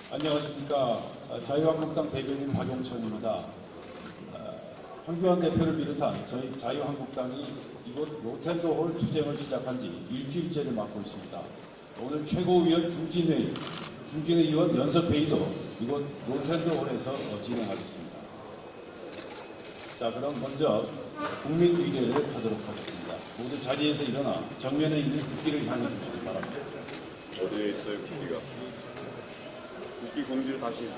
안녕하십니까. 자유한국당 대변인 박용천입니다. 황교안 대표를 비롯한 저희 자유한국당이 이곳 로텐더홀 투쟁을 시작한 지 일주일째를 맞고 있습니다. 오늘 최고위원 중진회 의원 연석회의도 이곳 로텐더홀에서 진행하겠습니다. 자, 그럼 먼저 국민의례를 하도록 하겠습니다. 모두 자리에서 일어나 정면에 있는 국기를 향해 주시기 바랍니다. 어디에 있어요, 국기가? 국기 공지를 다시.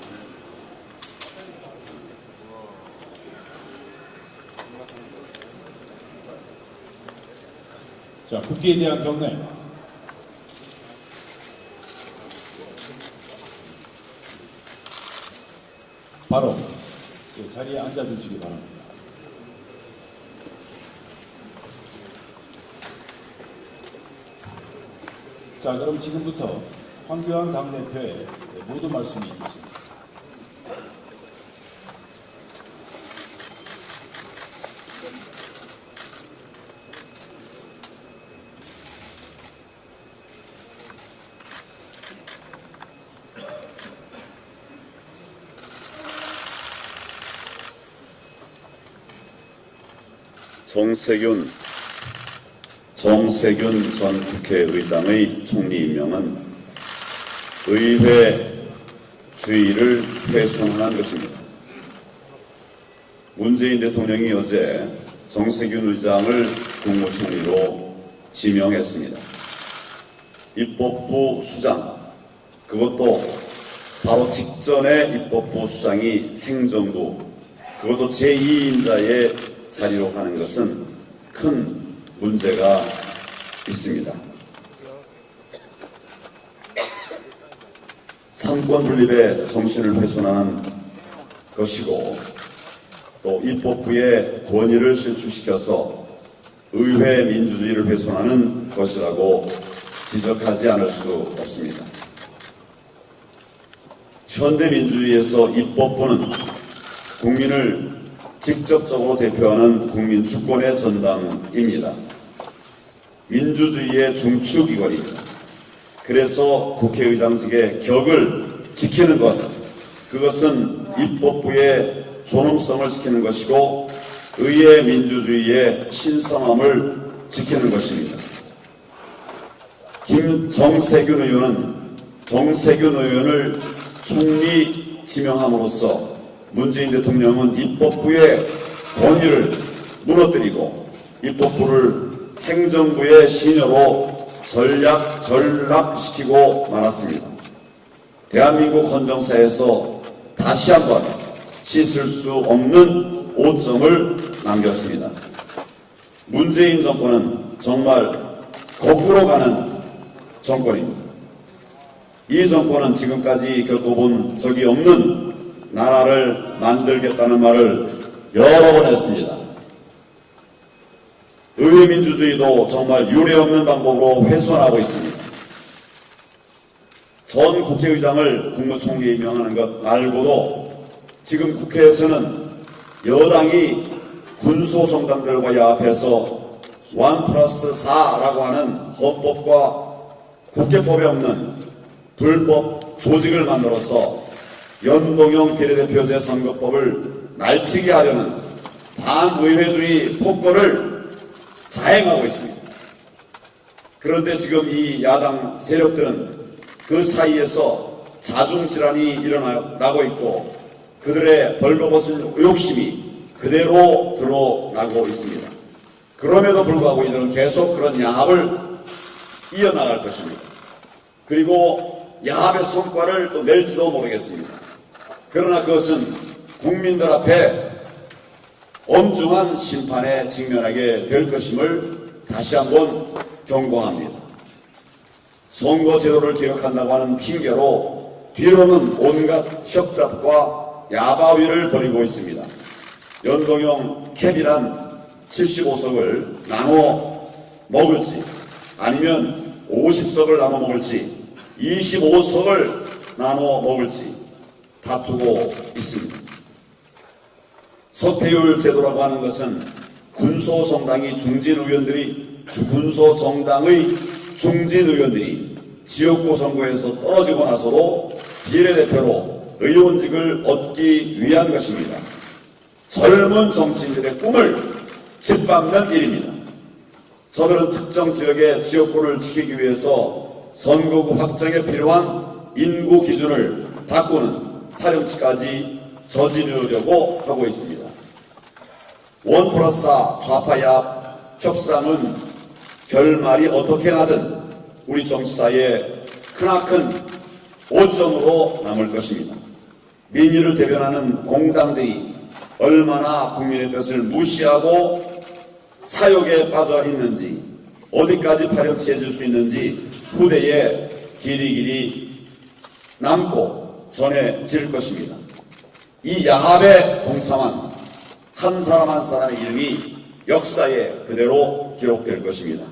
자, 국기에 대한 경례. 바로 자리에 앉아주시기 바랍니다. 자, 그럼 지금부터 황교안 당대표의 모두 말씀이 있겠습니다. 정세균 전 국회의장의 총리 임명은 의회주의를 훼손한 것입니다. 문재인 대통령이 어제 정세균 의장을 국무총리로 지명했습니다. 입법부 수장, 그것도 바로 직전에 입법부 수장이 행정부, 그것도 제2인자의 자리로 가는 것은 큰 문제가 있습니다. 삼권 분립의 정신을 훼손하는 것이고 또 입법부의 권위를 실추시켜서 의회 민주주의를 훼손하는 것이라고 지적하지 않을 수 없습니다. 현대 민주주의에서 입법부는 국민을 직접적으로 대표하는 국민 주권의 전당입니다. 민주주의의 중추기관입니다. 그래서 국회의장직의 격을 지키는 것, 그것은 입법부의 존엄성을 지키는 것이고 의회 민주주의의 신성함을 지키는 것입니다. 정세균 의원을 총리 지명함으로써 문재인 대통령은 입법부의 권위를 무너뜨리고 입법부를 행정부의 시녀로 전락시키고 말았습니다. 대한민국 헌정사에서 다시 한번 씻을 수 없는 오점을 남겼습니다. 문재인 정권은 정말 거꾸로 가는 정권입니다. 이 정권은 지금까지 겪어본 적이 없는 나라를 만들겠다는 말을 여러 번 했습니다. 의회 민주주의도 정말 유례없는 방법으로 훼손하고 있습니다. 전 국회의장을 국무총리에 임명하는 것 말고도 지금 국회에서는 여당이 군소정당들과 야합해서 1+4라고 하는 헌법과 국회법에 없는 불법 조직을 만들어서 연동형 비례대표제 선거법을 날치게 하려는 반의회주의 폭거를 자행하고 있습니다. 그런데 지금 이 야당 세력들은 그 사이에서 자중질환이 일어나고 있고 그들의 벌거벗은 욕심이 그대로 드러나고 있습니다. 그럼에도 불구하고 이들은 계속 그런 야합을 이어나갈 것입니다. 그리고 야합의 성과를 또 낼지도 모르겠습니다. 그러나 그것은 국민들 앞에 엄중한 심판에 직면하게 될 것임을 다시 한번 경고합니다. 선거제도를 개혁한다고 하는 핑계로 뒤로는 온갖 협잡과 야바위를 벌이고 있습니다. 연동형 캡이란 75석을 나눠 먹을지 아니면 50석을 나눠 먹을지 25석을 나눠 먹을지 다투고 있습니다. 서태율 제도라고 하는 것은 군소정당의 중진의원들이 지역구 선거에서 떨어지고 나서도 비례대표로 의원직을 얻기 위한 것입니다. 젊은 정치인들의 꿈을 짓밟는 일입니다. 저들은 특정 지역의 지역구를 지키기 위해서 선거구 확정에 필요한 인구 기준을 바꾸는 타령치까지 저지르려고 하고 있습니다. 1+4 좌파야합 협상은 결말이 어떻게 나든 우리 정치사에 크나큰 오점으로 남을 것입니다. 민의를 대변하는 공당들이 얼마나 국민의 뜻을 무시하고 사욕에 빠져 있는지 어디까지 파렴치해 줄 수 있는지 후대에 길이길이 남고 전해질 것입니다. 이 야합에 동참한 한 사람 한 사람의 이름이 역사에 그대로 기록될 것입니다.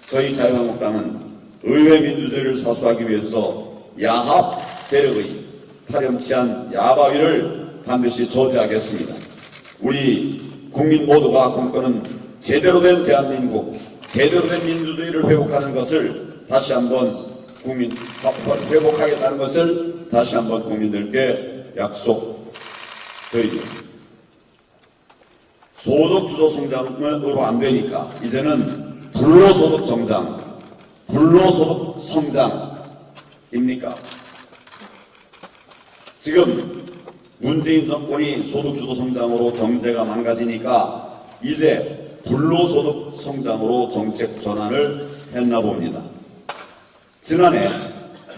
저희 자유한국당은 의회 민주주의를 사수하기 위해서 야합 세력의 파렴치한 야바위를 반드시 저지하겠습니다. 우리 국민 모두가 꿈꾸는 제대로 된 대한민국, 제대로 된 민주주의를 회복하는 것을 다시 한번 회복하겠다는 것을 다시 한번 국민들께 약속드립니다. 소득주도 성장으로 안 되니까 이제는 불로소득 성장입니까? 지금 문재인 정권이 소득주도 성장으로 경제가 망가지니까 이제 불로소득 성장으로 정책 전환을 했나 봅니다. 지난해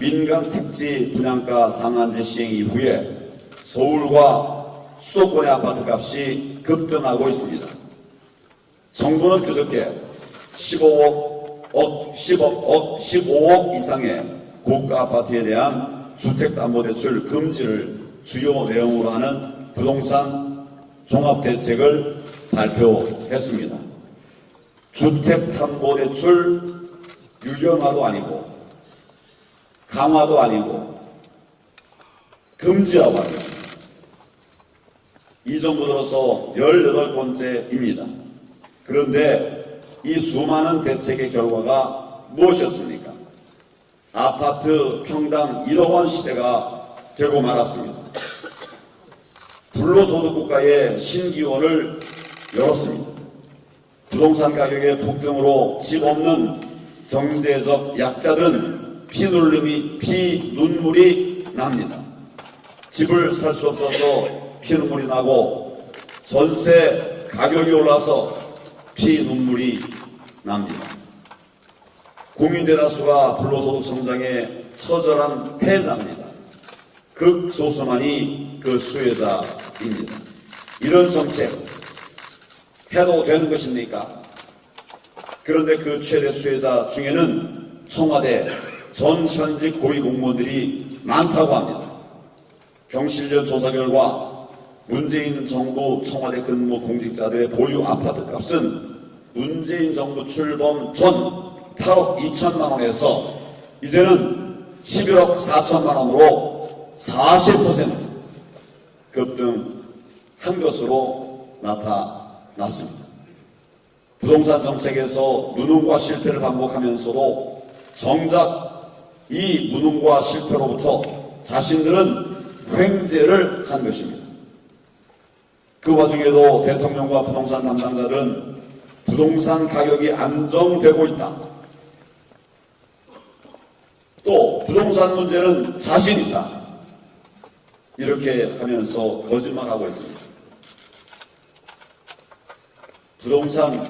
민간 택지 분양가 상한제 시행 이후에 서울과 수도권의 아파트값이 급등하고 있습니다. 정부는 그저께 15억 이상의 고가 아파트에 대한 주택담보대출 금지를 주요 내용으로 하는 부동산 종합대책을 발표했습니다. 주택담보대출 유연화도 아니고 강화도 아니고 금지라고 하는 것입니다. 이 정부 들어서 18번째입니다. 그런데 이 수많은 대책의 결과가 무엇이었습니까? 아파트 평당 1억 원 시대가 되고 말았습니다. 불로소득 국가의 신기원을 열었습니다. 부동산 가격의 폭등으로 집 없는 경제적 약자들은 피눈물이 납니다. 집을 살 수 없어서 피눈물이 나고 전세 가격이 올라서 피눈물이 납니다. 국민 대다수가 불로소득 성장에 처절한 패자입니다. 극소수만이 그 수혜자입니다. 이런 정책 해도 되는 것입니까? 그런데 그 최대 수혜자 중에는 청와대 전 현직 고위공무원들이 많다고 합니다. 경실련 조사 결과 문재인 정부 청와대 근무 공직자들의 보유 아파트 값은 문재인 정부 출범 전 8억 2천만 원에서 이제는 11억 4천만 원으로 40% 급등한 것으로 나타났습니다. 부동산 정책에서 무능과 실패를 반복하면서도 정작 이 무능과 실패로부터 자신들은 횡재를 한 것입니다. 그 와중에도 대통령과 부동산 담당자들은 부동산 가격이 안정되고 있다. 또 부동산 문제는 자신 있다. 이렇게 하면서 거짓말하고 있습니다. 부동산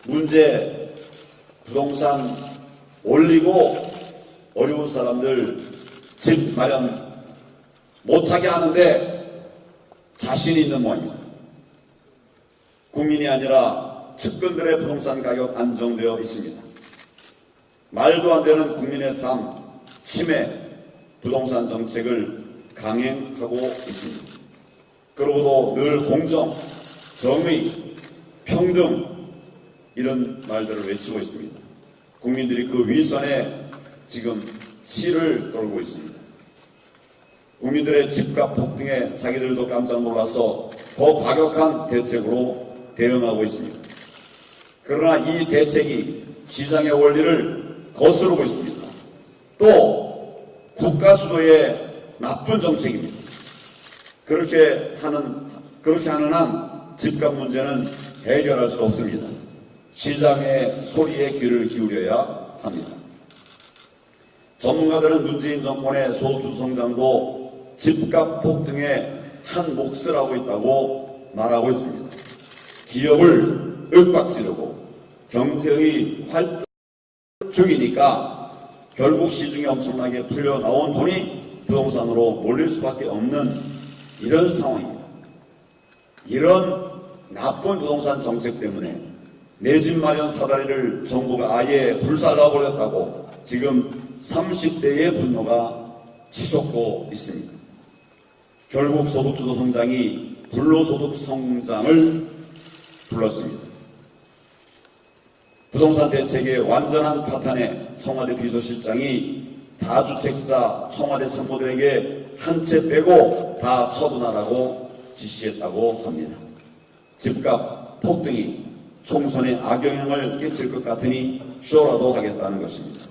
문제, 부동산 올리고 어려운 사람들 집 마련 못하게 하는데 자신 있는 모양입니다. 국민이 아니라 측근들의 부동산 가격 안정되어 있습니다. 말도 안 되는 국민의 삶, 침해, 부동산 정책을 강행하고 있습니다. 그러고도 늘 공정, 정의, 평등 이런 말들을 외치고 있습니다. 국민들이 그 위선에 지금 치를 떨고 있습니다. 국민들의 집값 폭등에 자기들도 깜짝 놀라서 더 과격한 대책으로 대응하고 있습니다. 그러나 이 대책이 시장의 원리를 거스르고 있습니다. 또 국가 주도의 나쁜 정책입니다. 그렇게 하는 한 집값 문제는 해결할 수 없습니다. 시장의 소리에 귀를 기울여야 합니다. 전문가들은 문재인 정권의 소득주 성장도 집값 폭등의 한 몫을 하고 있다고 말하고 있습니다. 기업을 윽박지르고 경제의 활동 중이니까 결국 시중에 엄청나게 풀려 나온 돈이 부동산으로 몰릴 수밖에 없는 이런 상황입니다. 이런 나쁜 부동산 정책 때문에 내 집 마련 사다리를 정부가 아예 불살라버렸다고 지금 30대의 분노가 치솟고 있습니다. 결국 소득주도 성장이 불로소득 성장을 불렀습니다. 부동산 대책의 완전한 파탄에 청와대 비서실장이 다주택자 청와대 참모들에게 한 채 빼고 다 처분하라고 지시했다고 합니다. 집값 폭등이 총선에 악영향을 끼칠 것 같으니 쇼라도 하겠다는 것입니다.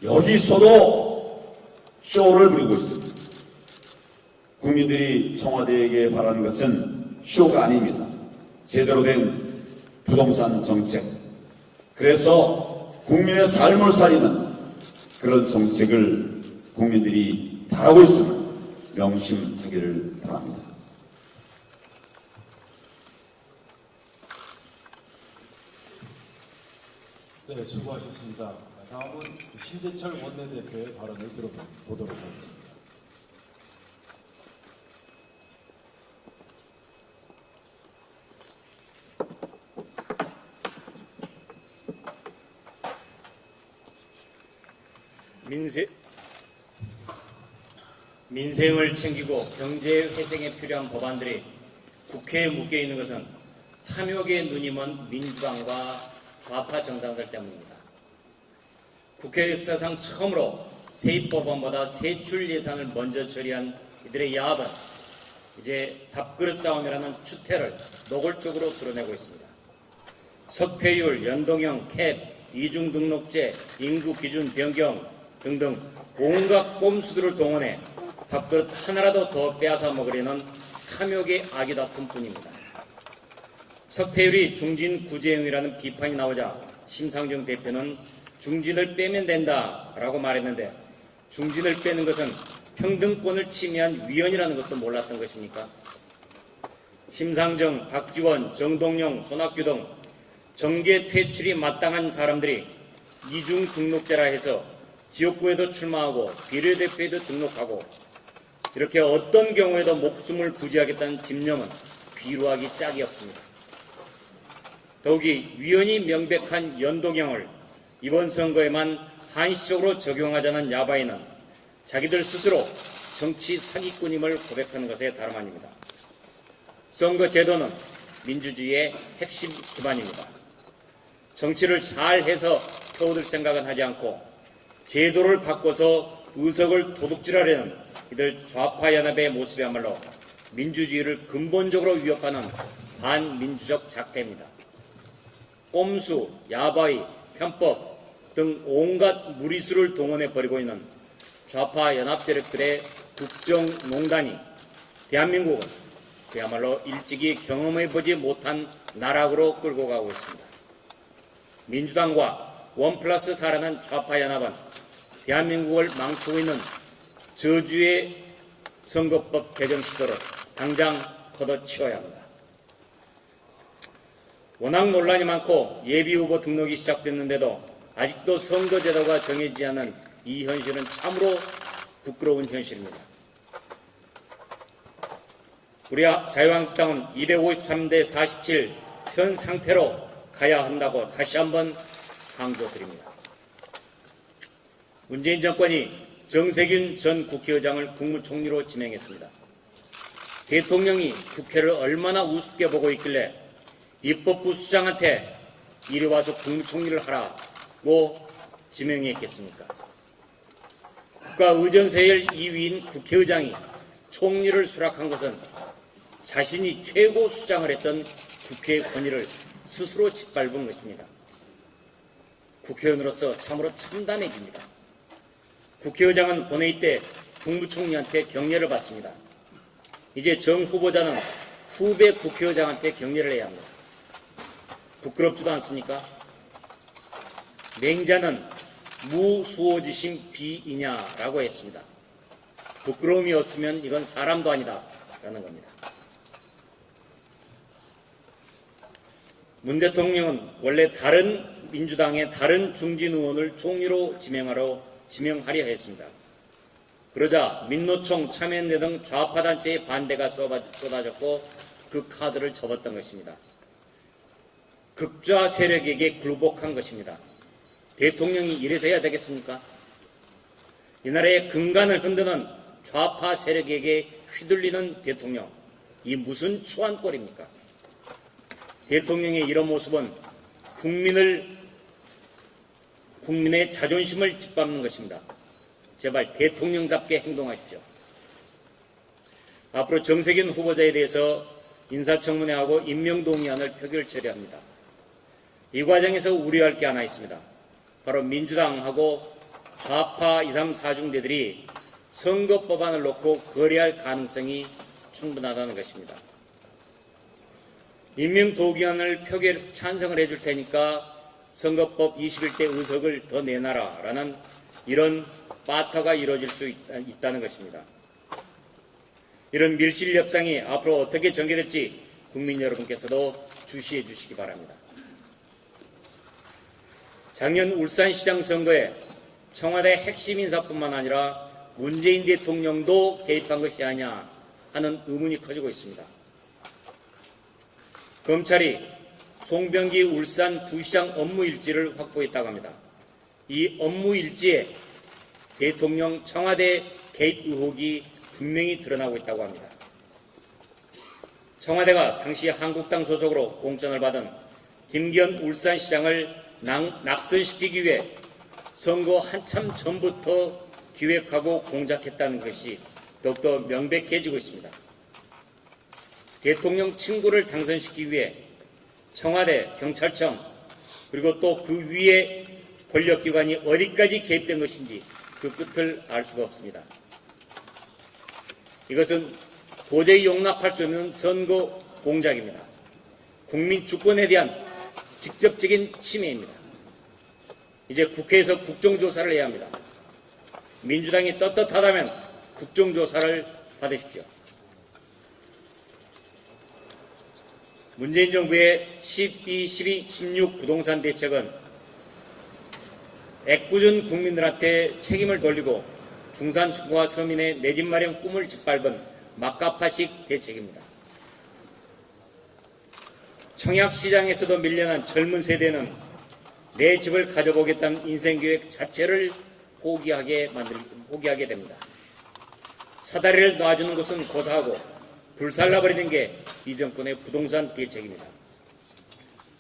여기서도 쇼를 부리고 있습니다. 국민들이 청와대에게 바라는 것은 쇼가 아닙니다. 제대로 된 부동산 정책. 그래서 국민의 삶을 살리는 그런 정책을 국민들이 바라고 있음을 명심하기를 바랍니다. 네, 수고하셨습니다. 다음은 신재철 원내대표의 발언을 들어보도록 하겠습니다. 민생을 챙기고 경제 회생에 필요한 법안들이 국회에 묶여 있는 것은 탐욕에 눈이 먼 민주당과 좌파 정당들 때문입니다. 국회 역사상 처음으로 세입법안보다 세출 예산을 먼저 처리한 이들의 야합은 이제 밥그릇 싸움이라는 추태를 노골적으로 드러내고 있습니다. 석패율, 연동형, 캡, 이중등록제, 인구기준 변경 등등 온갖 꼼수들을 동원해 밥그릇 하나라도 더 빼앗아 먹으려는 탐욕의 악이 다툼 뿐입니다. 석패율이 중진 구제형이라는 비판이 나오자 심상정 대표는 중진을 빼면 된다라고 말했는데, 중진을 빼는 것은 평등권을 침해한 위헌이라는 것도 몰랐던 것입니까? 심상정, 박지원, 정동영, 손학규 등 정계 퇴출이 마땅한 사람들이 이중 등록제라 해서 지역구에도 출마하고 비례대표에도 등록하고 이렇게 어떤 경우에도 목숨을 부지하겠다는 집념은 비루하기 짝이 없습니다. 더욱이 위헌이 명백한 연동형을 이번 선거에만 한시적으로 적용하자는 야바이는 자기들 스스로 정치 사기꾼임을 고백하는 것에 다름 아닙니다. 선거 제도는 민주주의의 핵심 기반입니다. 정치를 잘해서 표얻을 생각은 하지 않고 제도를 바꿔서 의석을 도둑질하려는 이들 좌파 연합의 모습이야말로 민주주의를 근본적으로 위협하는 반민주적 작태입니다. 꼼수, 야바이, 편법 등 온갖 무리수를 동원해 버리고 있는 좌파 연합 세력들의 국정농단이 대한민국은 그야말로 일찍이 경험해보지 못한 나락으로 끌고 가고 있습니다. 민주당과 1+4라는 좌파 연합은 대한민국을 망치고 있는 저주의 선거법 개정 시도를 당장 걷어치워야 합니다. 워낙 논란이 많고 예비후보 등록이 시작됐는데도 아직도 선거제도가 정해지지 않은 이 현실은 참으로 부끄러운 현실입니다. 우리 자유한국당은 253대 47 현 상태로 가야 한다고 다시 한번 강조드립니다. 문재인 정권이 정세균 전 국회의장을 국무총리로 지명했습니다. 대통령이 국회를 얼마나 우습게 보고 있길래 입법부 수장한테 이리 와서 국무총리를 하라고 지명했겠습니까? 국가의전세율 2위인 국회의장이 총리를 수락한 것은 자신이 최고 수장을 했던 국회의 권위를 스스로 짓밟은 것입니다. 국회의원으로서 참으로 참담해집니다. 국회의장은 본회의 때 국무총리한테 격려를 받습니다. 이제 정 후보자는 후배 국회의장한테 격려를 해야 합니다. 부끄럽지도 않습니까? 맹자는 무수호지심 비이냐라고 했습니다. 부끄러움이 없으면 이건 사람도 아니다 라는 겁니다. 문 대통령은 원래 다른 민주당의 다른 중진 의원을 총리로 지명하려 했습니다. 그러자 민노총, 참여연대 등 좌파 단체의 반대가 쏟아졌고 그 카드를 접었던 것입니다. 극좌 세력에게 굴복한 것입니다. 대통령이 이래서 해야 되겠습니까? 이 나라의 근간을 흔드는 좌파 세력에게 휘둘리는 대통령, 이 무슨 추한 꼴입니까? 대통령의 이런 모습은 국민의 자존심을 짓밟는 것입니다. 제발 대통령답게 행동하십시오. 앞으로 정세균 후보자에 대해서 인사청문회하고 임명동의안을 표결 처리합니다. 이 과정에서 우려할 게 하나 있습니다. 바로 민주당하고 좌파 2, 3, 4중대들이 선거법안을 놓고 거래할 가능성이 충분하다는 것입니다. 임명동의안을 표결 찬성을 해줄 테니까 선거법 21대 의석을 더 내놔라 라는 이런 빠타가 이루어질 수 있다는 것입니다. 이런 밀실 협상이 앞으로 어떻게 전개될지 국민 여러분께서도 주시해 주시기 바랍니다. 작년 울산시장 선거에 청와대 핵심 인사뿐만 아니라 문재인 대통령도 개입한 것이 아니냐 하는 의문이 커지고 있습니다. 검찰이 송병기 울산 부시장 업무일지를 확보했다고 합니다. 이 업무일지에 대통령 청와대 개입 의혹이 분명히 드러나고 있다고 합니다. 청와대가 당시 한국당 소속으로 공천을 받은 김기현 울산시장을 낙선시키기 위해 선거 한참 전부터 기획하고 공작했다는 것이 더욱더 명백해지고 있습니다. 대통령 친구를 당선시키기 위해 청와대, 경찰청, 그리고 또 그 위에 권력기관이 어디까지 개입된 것인지 그 끝을 알 수가 없습니다. 이것은 도저히 용납할 수 없는 선거 공작입니다. 국민 주권에 대한 직접적인 침해입니다. 이제 국회에서 국정조사를 해야 합니다. 민주당이 떳떳하다면 국정조사를 받으십시오. 문재인 정부의 12, 12, 16 부동산 대책은 애꿎은 국민들한테 책임을 돌리고 중산층과 서민의 내 집 마련 꿈을 짓밟은 막가파식 대책입니다. 청약시장에서도 밀려난 젊은 세대는 내 집을 가져보겠다는 인생계획 자체를 포기하게 됩니다. 사다리를 놔주는 것은 고사하고 불살라버리는 게 이 정권의 부동산 대책입니다.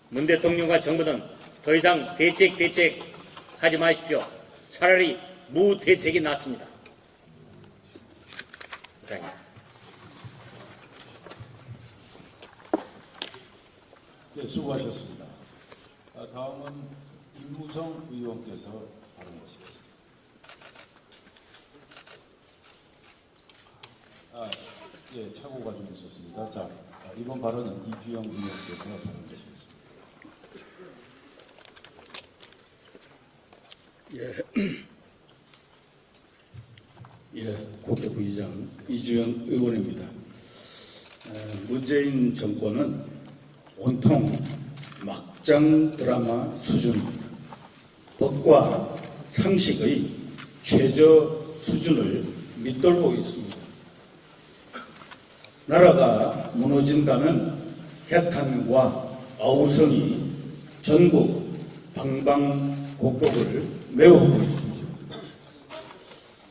문 대통령과 정부는 더 이상 대책 하지 마십시오. 차라리 무대책이 낫습니다. 이상입니다. 네, 수고하셨습니다. 다음은 김무성 의원께서 발언하시겠습니다. 예, 착오가 좀 있었습니다. 자, 이번 발언은 이주영 의원께서 발언하시겠습니다. 국회 부의장 이주영 의원입니다. 문재인 정권은 온통 막장 드라마 수준입니다. 법과 상식의 최저 수준을 밑돌고 있습니다. 나라가 무너진다는 개탄과 아우성이 전국 방방곡곡을 메우고 있습니다.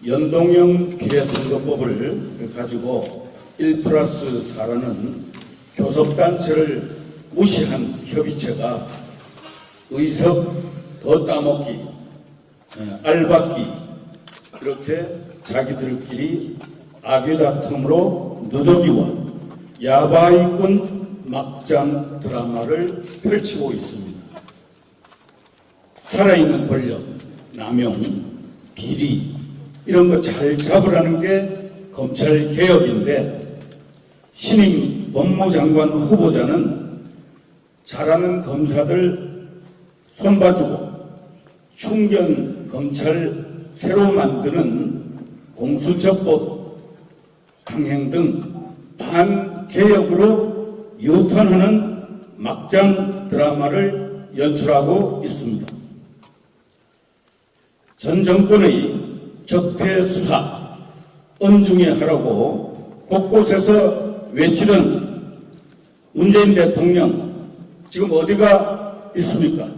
연동형 비례선거법을 가지고 1+4라는 교섭단체를 무시한 협의체가 의석 더 따먹기, 알박기 이렇게 자기들끼리 악유다툼으로 누더기와 야바이꾼 막장 드라마를 펼치고 있습니다. 살아있는 권력, 남용, 비리 이런 거 잘 잡으라는 게 검찰개혁인데 신임 법무장관 후보자는 잘하는 검사들 손봐주고 충견 검찰 새로 만드는 공수처법 강행 등 반개혁으로 유턴하는 막장 드라마를 연출하고 있습니다. 전 정권의 적폐 수사 엄중히 하라고 곳곳에서 외치던 문재인 대통령 지금 어디가 있습니까?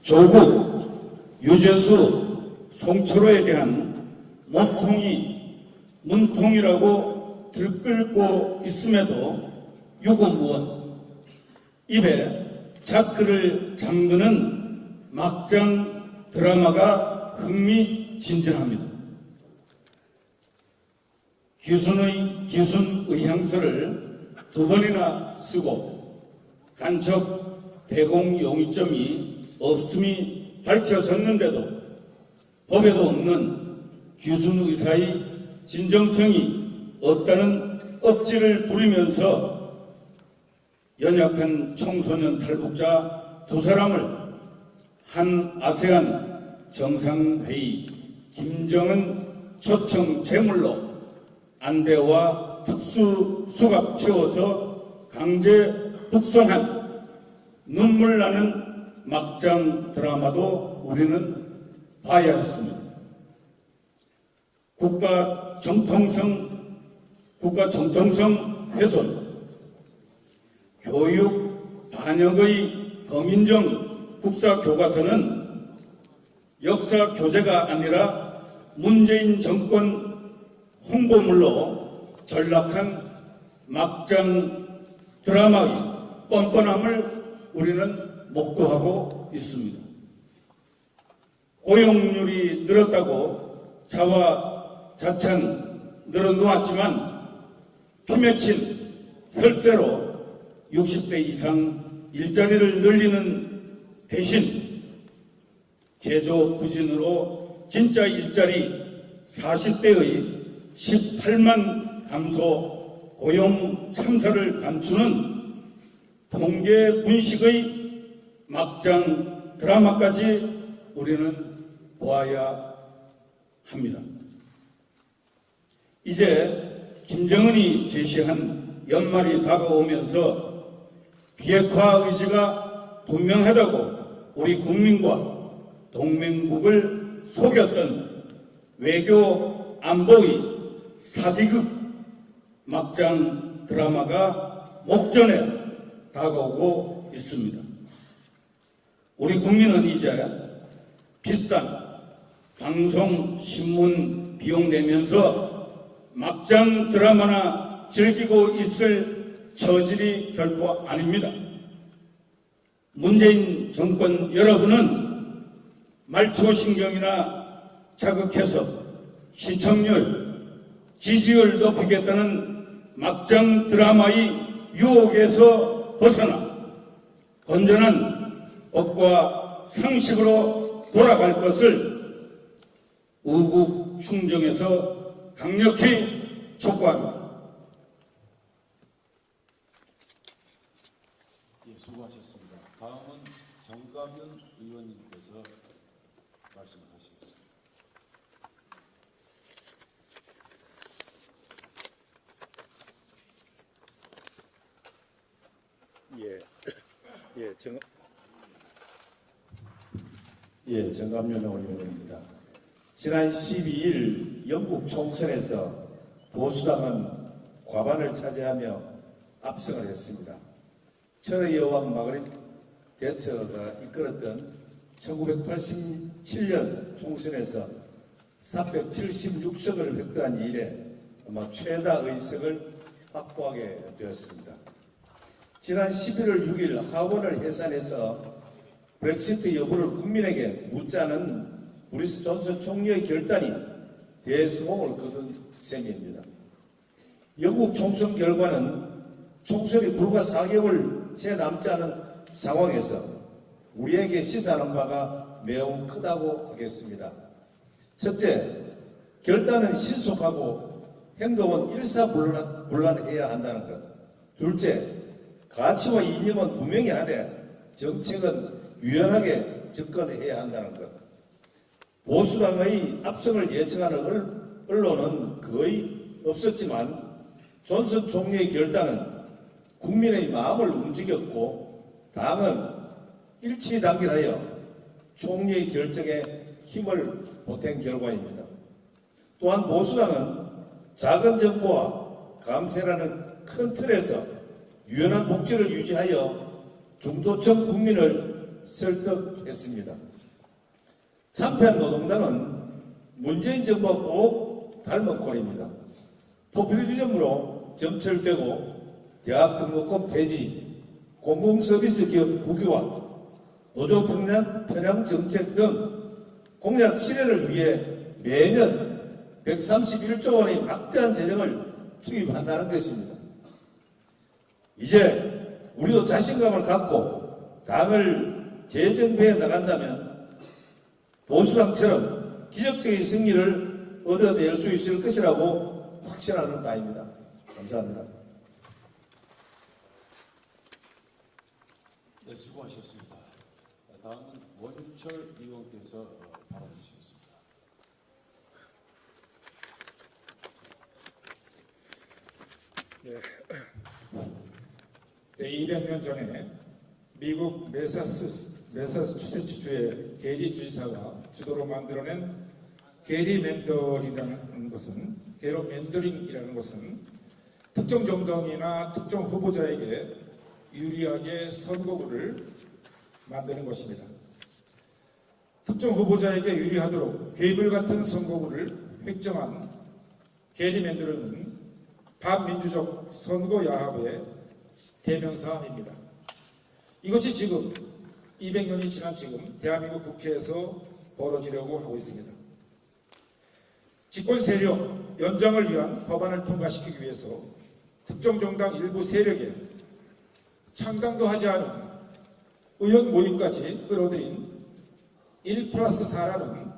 조국, 유재수, 송철호에 대한 문통이라고 들끓고 있음에도 유고무원 입에 자크를 잠그는 막장 드라마가 흥미진진합니다. 기순 의향서를 2번이나 쓰고 간첩 대공 용의점이 없음이 밝혀졌는데도 법에도 없는 기순 의사의 진정성이 없다는 억지를 부리면서 연약한 청소년 탈북자 2사람을 한 아세안 정상회의 김정은 초청 제물로 안대와 특수수갑 채워서 강제 북송한 눈물 나는 막장 드라마도 우리는 봐야 했습니다. 국가 정통성 훼손, 교육 반역의 범인정 국사 교과서는 역사 교재가 아니라 문재인 정권 홍보물로 전락한 막장 드라마의 뻔뻔함을 우리는 목도하고 있습니다. 고용률이 늘었다고 자화자찬 늘어놓았지만 피 맺힌 혈세로 60대 이상 일자리를 늘리는 대신 제조 부진으로 진짜 일자리 40대의 18만 감소 고용 참사를 감추는 통계 분식의 막장 드라마까지 우리는 보아야 합니다. 이제 김정은이 제시한 연말이 다가오면서 비핵화 의지가 분명하다고 우리 국민과 동맹국을 속였던 외교 안보의 사기극 막장 드라마가 목전에 다가오고 있습니다. 우리 국민은 이제 비싼 방송, 신문 비용 내면서 막장 드라마나 즐기고 있을 처질이 결코 아닙니다. 문재인 정권 여러분은 말초신경이나 자극해서 시청률, 지지율 높이겠다는 막장 드라마의 유혹에서 벗어나 건전한 법과 상식으로 돌아갈 것을 우국 충정에서 강력히 촉구합니다. 예, 수고하셨습니다. 다음은 정가면 의원님께서 말씀을 하시겠습니다. 정감윤 의원입니다. 지난 12일 영국 총선에서 보수당은 과반을 차지하며 압승을 했습니다. 철의 여왕 마그릿 대처가 이끌었던 1987년 총선에서 476석을 획득한 이래 아마 최다 의석을 확보하게 되었습니다. 지난 11월 6일 하원을 해산해서 브렉시트 여부를 국민에게 묻자는 보리스 존슨 총리의 결단이 대성공을 거둔 셈입니다. 영국 총선 결과는 총선이 불과 4개월 채 남지 않은 상황에서 우리에게 시사하는 바가 매우 크다고 하겠습니다. 첫째, 결단은 신속하고 행동은 일사불란해야 한다는 것. 둘째, 가치와 이념은 분명히 하되 정책은 유연하게 접근해야 한다는 것. 보수당의 압승을 예측하는 언론은 거의 없었지만 존슨 총리의 결단은 국민의 마음을 움직였고 당은 일치단결하여 총리의 결정에 힘을 보탠 결과입니다. 또한 보수당은 작은 정부와 감세라는 큰 틀에서 유연한 복지를 유지하여 중도층 국민을 설득했습니다. 참패한 노동당은 문재인 정부와 꼭 닮은 꼴입니다. 포퓰리즘으로 점철되고 대학 등록금 폐지, 공공서비스 기업 국유화, 노조 편향 정책 등 공약 실현을 위해 매년 131조 원의 막대한 재정을 투입한다는 것입니다. 이제 우리도 자신감을 갖고 당을 재정비해 나간다면 보수당처럼 기적적인 승리를 얻어낼 수 있을 것이라고 확신하는 바입니다. 감사합니다. 네, 수고하셨습니다. 다음은 원유철 의원께서 발언해 주시겠습니다. 네, 200년 전에 미국 매사추세츠주의 게리 주지사가 주도로 만들어낸 게리맨더링이라는 것은 특정 정당이나 특정 후보자에게 유리하게 선거구를 만드는 것입니다. 특정 후보자에게 유리하도록 괴물 같은 선거구를 획정한 게리맨더링은 반민주적 선거 야합의 대명사입니다. 이것이 지금 200년이 지난 지금 대한민국 국회에서 벌어지려고 하고 있습니다. 집권 세력 연장을 위한 법안을 통과시키기 위해서 특정 정당 일부 세력에 창당도 하지 않은 의원 모임까지 끌어들인 1+4라는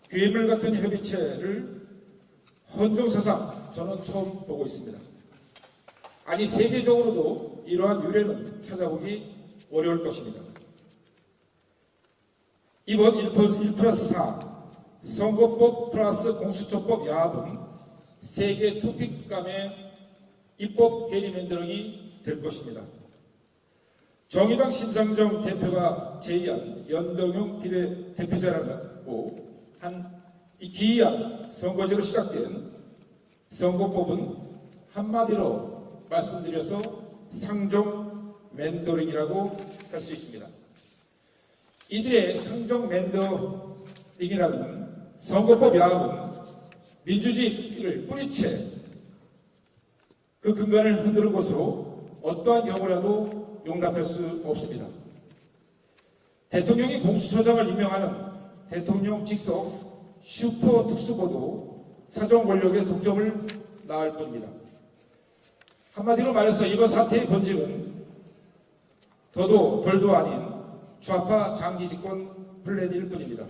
괴물 같은 협의체를 헌정사상 저는 처음 보고 있습니다. 아니 세계적으로도 이러한 유례는 찾아보기 어려울 것입니다. 이번 1+4 선거법 플러스 공수처법 야합은 세계 토픽감의 입법 계리 만들기 될 것입니다. 정의당 심상정 대표가 제의한 연동형 비례대표제라고 한 이 기이한 선거제로 시작된 선거법은 한마디로 말씀드려서 상종 멘토링이라고 할 수 있습니다. 이들의 상종 멘토링이라는 선거법 야합은 민주주의를 뿌리채 그 근간을 흔드는 것으로 어떠한 경우라도 용납할 수 없습니다. 대통령이 공수처장을 임명하는 대통령 직속 슈퍼 특수보도 사정 권력의 독점을 낳을 뿐입니다. 한마디로 말해서 이번 사태의 본질은 더도 덜도 아닌 좌파 장기 집권 플랜일 뿐입니다.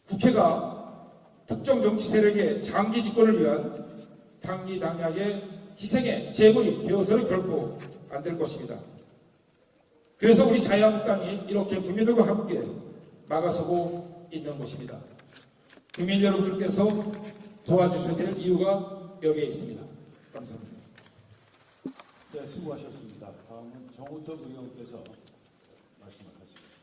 국회가 특정 정치 세력의 장기 집권을 위한 당리당략의 희생의 제물이 되어서는 결코 안 될 것입니다. 그래서 우리 자유한국당이 이렇게 국민들과 함께 막아서고 있는 것입니다. 국민 여러분들께서 도와주셔야 될 이유가 여기에 있습니다. 감사합니다. 네, 수고하셨습니다. 다음은 정우택 의원께서 말씀을 하시겠습니다.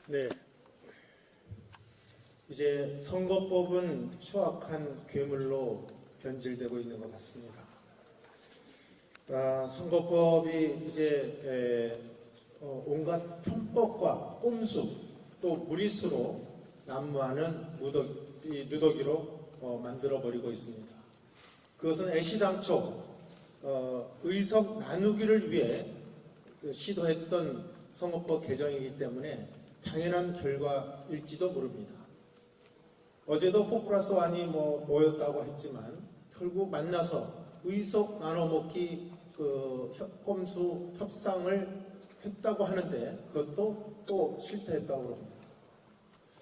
네. 이제 선거법은 추악한 괴물로 변질되고 있는 것 같습니다. 선거법이 이제 온갖 편법과 꼼수 또 무리수로 난무하는 누더기로 만들어버리고 있습니다. 그것은 애시당초 의석 나누기를 위해 시도했던 선거법 개정이기 때문에 당연한 결과일지도 모릅니다. 어제도 4+1이 모였다고 했지만 결국 만나서 의석 나눠먹기 꼼수 협상을 했다고 하는데 그것도 또 실패했다고 합니다.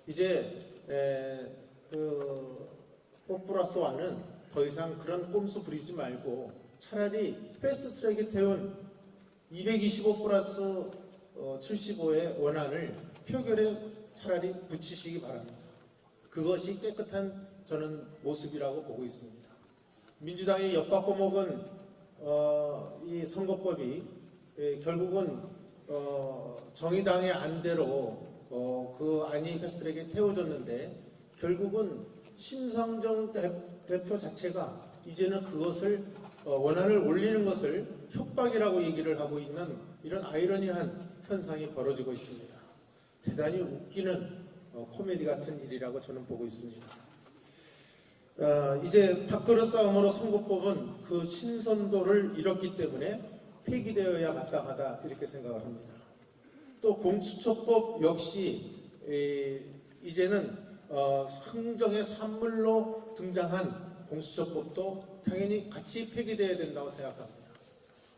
이제 4+1은 더 이상 그런 꼼수 부리지 말고 차라리 패스트트랙에 태운 225+75의 원안을 표결에 차라리 붙이시기 바랍니다. 그것이 깨끗한 저는 모습이라고 보고 있습니다. 민주당이 엿바꿔먹은 이 선거법이 결국은 정의당의 안대로 그 안이 패스트트랙에 태워졌는데 결국은 심상정 대표 자체가 이제는 그것을 원안을 올리는 것을 협박이라고 얘기를 하고 있는 이런 아이러니한 현상이 벌어지고 있습니다. 대단히 웃기는 코미디 같은 일이라고 저는 보고 있습니다. 이제 밥그릇 싸움으로 선거법은 그 신선도를 잃었기 때문에 폐기되어야 마땅하다 이렇게 생각을 합니다. 또 공수처법 역시 이제는 상정의 산물로 등장한 공수처법도 당연히 같이 폐기되어야 된다고 생각합니다.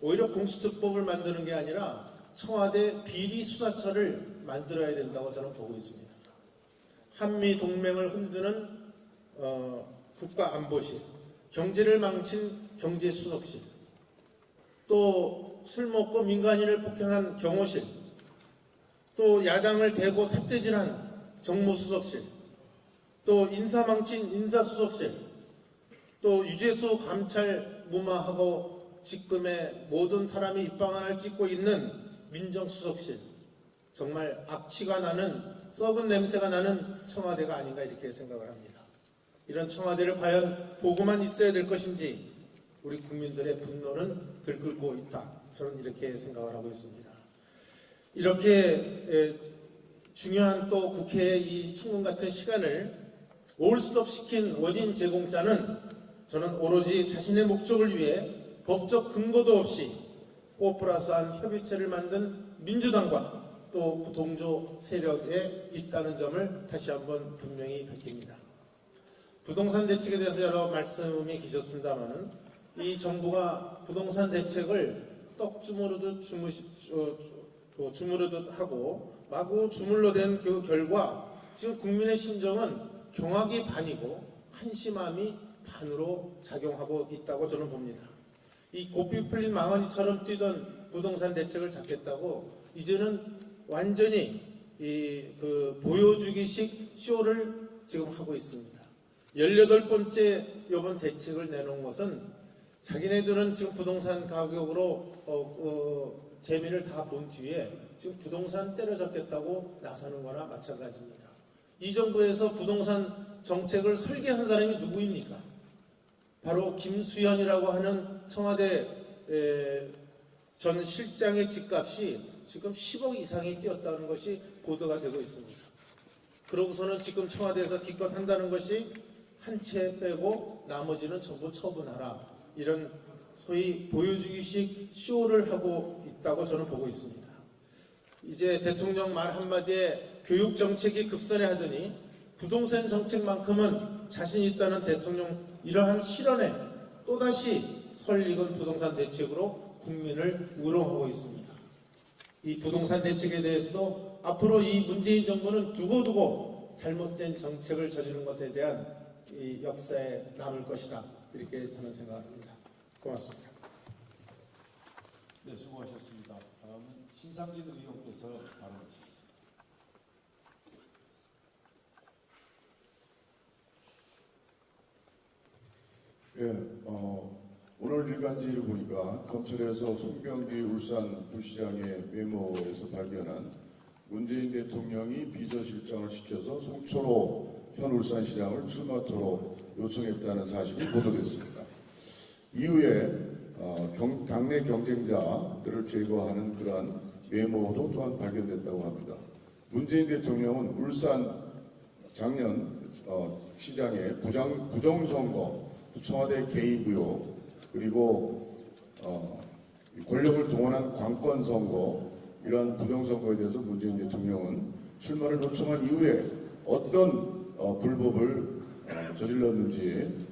오히려 공수처법을 만드는 게 아니라 청와대 비리수사처를 만들어야 된다고 저는 보고 있습니다. 한미 동맹을 흔드는 국가안보실, 경제를 망친 경제수석실, 또 술 먹고 민간인을 폭행한 경호실, 또 야당을 대고 삿대질한 정무수석실, 또 인사 망친 인사수석실, 또 유재수 감찰 무마하고 지금의 모든 사람이 입방안을 찍고 있는 민정수석실, 정말 악취가 나는 썩은 냄새가 나는 청와대가 아닌가 이렇게 생각을 합니다. 이런 청와대를 과연 보고만 있어야 될 것인지 우리 국민들의 분노는 들끓고 있다. 저는 이렇게 생각을 하고 있습니다. 이렇게 중요한 또 국회의 이 청문 같은 시간을 올스톱 시킨 원인 제공자는 저는 오로지 자신의 목적을 위해 법적 근거도 없이 4+1 협의체를 만든 민주당과 또 동조 세력에 있다는 점을 다시 한번 분명히 밝힙니다. 부동산 대책에 대해서 여러 말씀이 계셨습니다만 이 정부가 부동산 대책을 떡 주무르듯 하고 마구 주물러 댄 그 결과 지금 국민의 심정은 경악이 반이고 한심함이 반으로 작용하고 있다고 저는 봅니다. 이 고삐 풀린 망아지처럼 뛰던 부동산 대책을 잡겠다고 이제는 완전히 보여주기식 쇼를 지금 하고 있습니다. 18번째 이번 대책을 내놓은 것은 자기네들은 지금 부동산 가격으로 재미를 다 본 뒤에 지금 부동산 때려잡겠다고 나서는 거나 마찬가지입니다. 이 정부에서 부동산 정책을 설계한 사람이 누구입니까? 바로 김수현이라고 하는 청와대 전 실장의 집값이 지금 10억 이상이 뛰었다는 것이 보도가 되고 있습니다. 그러고서는 지금 청와대에서 기껏 한다는 것이 한 채 빼고 나머지는 전부 처분하라. 이런 소위 보여주기식 쇼를 하고 있다고 저는 보고 있습니다. 이제 대통령 말 한마디에 교육 정책이 급선회 하더니 부동산 정책만큼은 자신 있다는 대통령 이러한 실언에 또다시 설익은 부동산 대책으로 국민을 우롱하고 있습니다. 이 부동산 대책에 대해서도 앞으로 이 문재인 정부는 두고두고 잘못된 정책을 저지른 것에 대한 이 역사에 남을 것이다. 이렇게 저는 생각합니다. 고맙습니다. 네, 수고하셨습니다. 다음은 신상진 의원께서 발언하시겠습니다. 오늘 일간지를 보니까 검찰에서 송병기 울산 부시장의 메모에서 발견한 문재인 대통령이 비서실장을 시켜서 송철호 현 울산시장을 출마토록 요청했다는 사실이 보도됐습니다. 이후에 당내 경쟁자들을 제거하는 그러한 메모도 또한 발견됐다고 합니다. 문재인 대통령은 울산 작년 시장의 부정선거, 청와대 개입 의혹, 그리고 권력을 동원한 관건선거, 이러한 부정선거에 대해서 문재인 대통령은 출마를 요청한 이후에 어떤 불법을 저질렀는지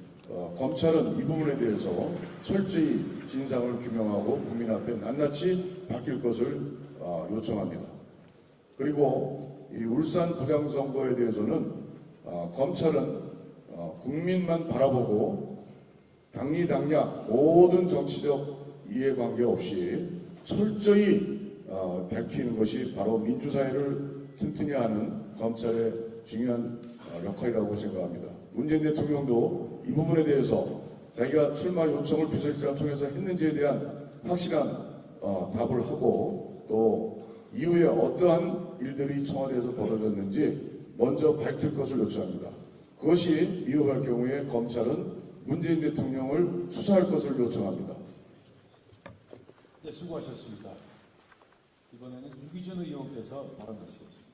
검찰은 이 부분에 대해서 철저히 진상을 규명하고 국민 앞에 낱낱이 밝힐 것을 요청합니다. 그리고 이 울산 부정선거에 대해서는 검찰은 국민만 바라보고 당리당략 모든 정치적 이해관계 없이 철저히 밝히는 것이 바로 민주사회를 튼튼히 하는 검찰의 중요한 역할이라고 생각합니다. 문재인 대통령도 이 부분에 대해서 자기가 출마 요청을 비서실장을 통해서 했는지에 대한 확실한 답을 하고 또 이후에 어떠한 일들이 청와대에서 벌어졌는지 먼저 밝힐 것을 요청합니다. 그것이 위협할 경우에 검찰은 문재인 대통령을 수사할 것을 요청합니다. 네, 수고하셨습니다. 이번에는 유기준 의원께서 발언하시겠습니다.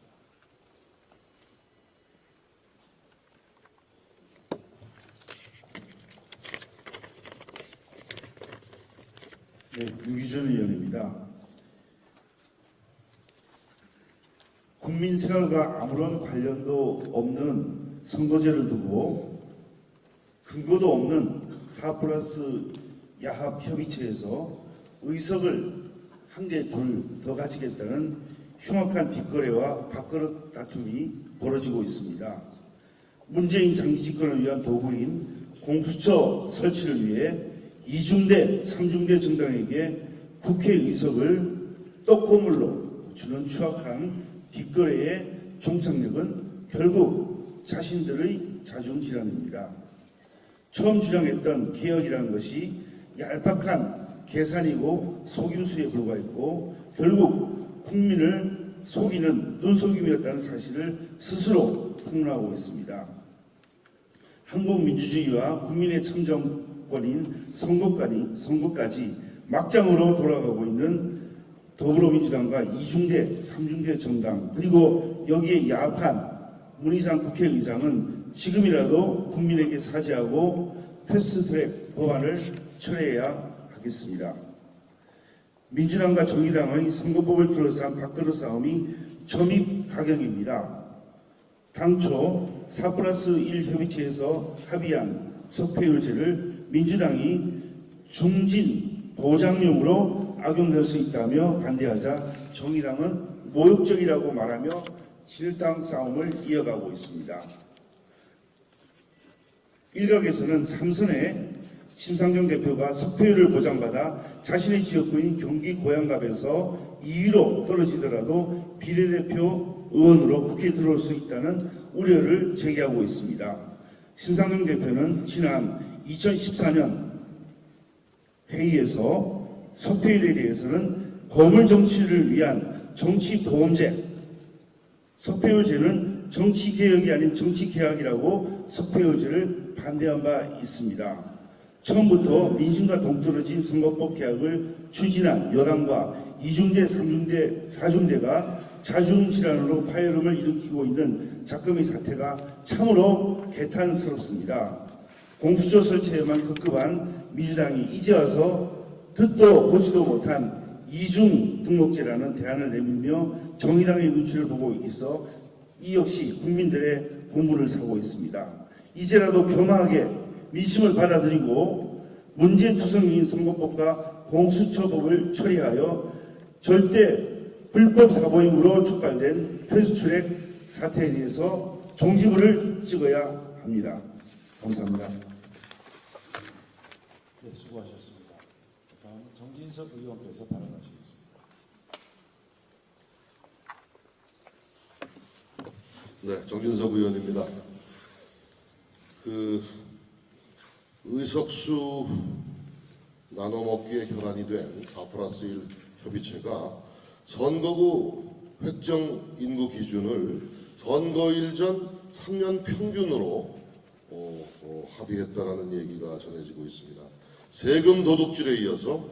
네, 유기준 의원입니다. 국민 생활과 아무런 관련도 없는 선거제를 두고 근거도 없는 4+ 야합 협의체에서 의석을 한 개, 둘 더 가지겠다는 흉악한 뒷거래와 밥그릇 다툼이 벌어지고 있습니다. 문재인 장기 집권을 위한 도구인 공수처 설치를 위해 2중대, 3중대 정당에게 국회의석을 떡고물로 주는 추악한 뒷거래의 종착역은 결국 자신들의 자중질환입니다. 처음 주장했던 개혁이라는 것이 얄팍한 계산이고 속임수에 불과했고 결국 국민을 속이는 눈속임이었다는 사실을 스스로 폭로하고 있습니다. 한국 민주주의와 국민의 참정권인 선거까지 막장으로 돌아가고 있는 더불어민주당과 2중대, 3중대 정당 그리고 여기에 야합한 문희상 국회의장은 지금이라도 국민에게 사죄하고 패스트트랙 법안을 철회해야 하겠습니다. 민주당과 정의당의 선거법을 둘러싼 밥그릇 싸움이 점입가경입니다. 당초 4+1 협의체에서 합의한 석패율제를 민주당이 중진 보장용으로 악용될 수 있다며 반대하자 정의당은 모욕적이라고 말하며 진흙탕 싸움을 이어가고 있습니다. 일각에서는 삼선의 심상정 대표가 석패율을 보장받아 자신의 지역구인 경기 고양갑에서 2위로 떨어지더라도 비례대표 의원으로 국회에 들어올 수 있다는 우려를 제기하고 있습니다. 심상정 대표는 지난 2014년 회의에서 석패율에 대해서는 거물 정치를 위한 정치보험제, 석패율제는 정치개혁이 아닌 정치개혁이라고 석패율제를 반대한 바 있습니다. 처음부터 민심과 동떨어진 선거법 개혁을 추진한 여당과 이중대, 삼중대, 사중대가 자중질환으로 파열음을 일으키고 있는 작금의 사태가 참으로 개탄스럽습니다. 공수처 설치에만 급급한 민주당이 이제 와서 듣도 보지도 못한 이중 등록제라는 대안을 내밀며 정의당의 눈치를 보고 있어 이 역시 국민들의 공분을 사고 있습니다. 이제라도 겸허하게 민심을 받아들이고 문재투성이인 선거법과 공수처법을 처리하여 절대 불법 사보임으로 촉발된 패스트트랙 사태에 대해서 종지부를 찍어야 합니다. 감사합니다. 네, 수고하셨습니다. 다음 정진석 의원께서 발언하시겠습니다. 네, 정진석 의원입니다. 의석수 나눠먹기에 결함이 된 4+1 협의체가 선거구 획정 인구 기준을 선거일 전 3년 평균으로 합의했다라는 얘기가 전해지고 있습니다. 세금 도둑질에 이어서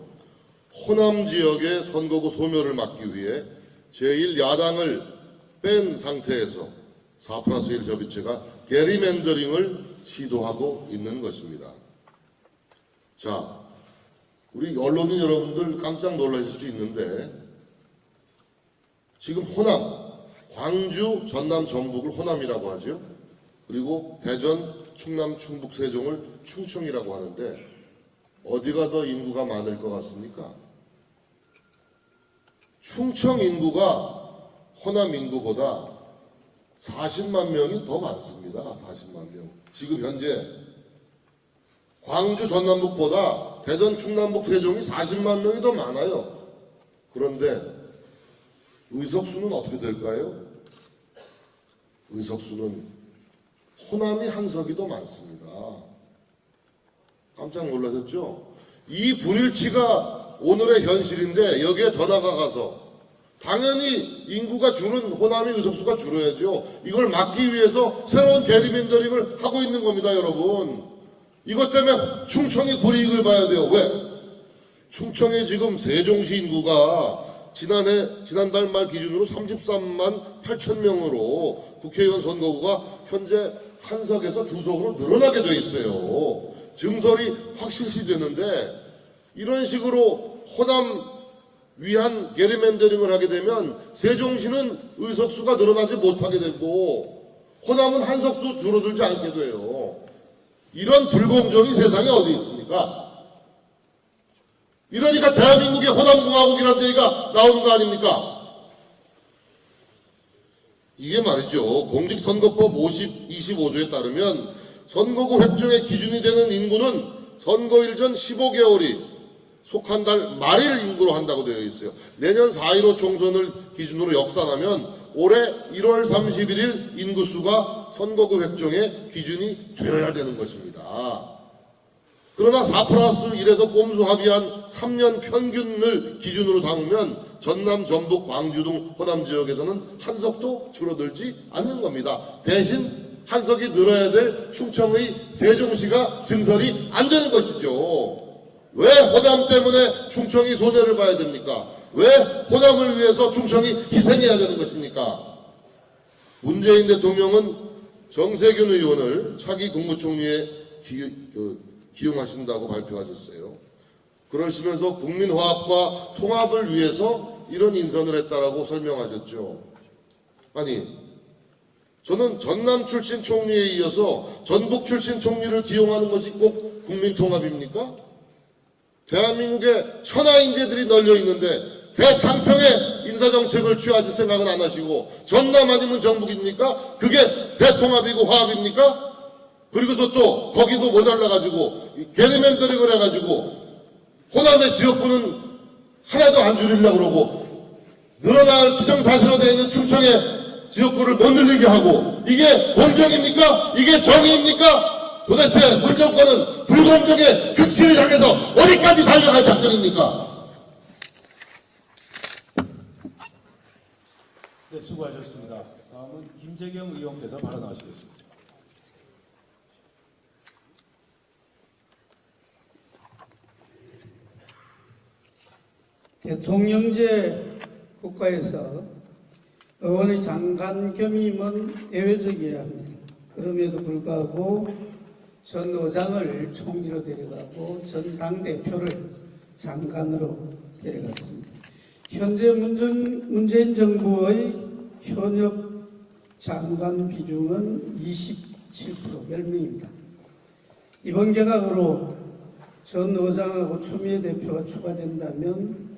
호남 지역의 선거구 소멸을 막기 위해 제1야당을 뺀 상태에서 4+1 협의체가 게리맨더링을 시도하고 있는 것입니다. 자, 우리 언론인 여러분들 깜짝 놀라실 수 있는데 지금 호남, 광주, 전남, 전북을 호남이라고 하죠. 그리고 대전, 충남, 충북, 세종을 충청이라고 하는데 어디가 더 인구가 많을 것 같습니까? 충청 인구가 호남 인구보다 40만 명이 더 많습니다. 40만 명. 지금 현재 광주, 전남북보다 대전, 충남북, 세종이 40만 명이 더 많아요. 그런데 의석수는 어떻게 될까요? 의석수는 호남이 한 석이 더 많습니다. 깜짝 놀라셨죠? 이 불일치가 오늘의 현실인데 여기에 더 나아가서 당연히 인구가 줄은 호남의 의석수가 줄어야죠. 이걸 막기 위해서 새로운 게리맨더링을 하고 있는 겁니다, 여러분. 이것 때문에 충청이 불이익을 봐야 돼요. 왜? 충청의 지금 세종시 인구가 지난달 말 기준으로 33만 8천 명으로 국회의원 선거구가 현재 한 석에서 두 석으로 늘어나게 돼 있어요. 증설이 확실시 되는데 이런 식으로 호남 위한 게리맨더링을 하게 되면 세종시는 의석수가 늘어나지 못하게 되고 호남은 한 석수 줄어들지 않게 돼요. 이런 불공정이 세상에 어디 있습니까? 이러니까 대한민국의 호남공화국이라는 얘기가 나오는 거 아닙니까? 이게 말이죠. 공직선거법 25조에 따르면 선거구 획정의 기준이 되는 인구는 선거일 전 15개월이 속한 달 말일 인구로 한다고 되어 있어요. 내년 4.15 총선을 기준으로 역산하면 올해 1월 31일 인구수가 선거구 획정의 기준이 되어야 되는 것입니다. 그러나 4+1에서 꼼수 합의한 3년 평균을 기준으로 삼으면 전남, 전북, 광주 등 호남 지역에서는 한 석도 줄어들지 않는 겁니다. 대신 한 석이 늘어야 될 충청의 세종시가 증설이 안 되는 것이죠. 왜 호남 때문에 충청이 손해를 봐야 됩니까? 왜 호남을 위해서 충청이 희생해야 되는 것입니까? 문재인 대통령은 정세균 의원을 차기 국무총리에 기용하신다고 발표하셨어요. 그러시면서 국민화합과 통합을 위해서 이런 인선을 했다라고 설명하셨죠. 아니, 저는 전남 출신 총리에 이어서 전북 출신 총리를 기용하는 것이 꼭 국민통합입니까? 대한민국에 천하 인재들이 널려 있는데 대장평의 인사정책을 취하실 생각은 안 하시고 전남 아니면 전북입니까? 그게 대통합이고 화합입니까? 그리고서 또 거기도 모자라가지고 개념면들이 그래가지고 호남의 지역구는 하나도 안 줄이려고 그러고 늘어날 기정사실로 되어 있는 충청의 지역구를 못 늘리게 하고 이게 공정입니까? 이게 정의입니까? 도대체 문 정권은 불공정의 극치를 향해서 어디까지 달려갈 작전입니까? 네, 수고하셨습니다. 다음은 김재경 의원께서 발언하시겠습니다. 대통령제 국가에서 의원의 장관 겸임은 예외적이어야 합니다. 그럼에도 불구하고 전 의장을 총리로 데려가고 전 당대표를 장관으로 데려갔습니다. 현재 문재인 정부의 현역 장관 비중은 27%, 10명입니다. 이번 개각으로 전 의장하고 추미애 대표가 추가된다면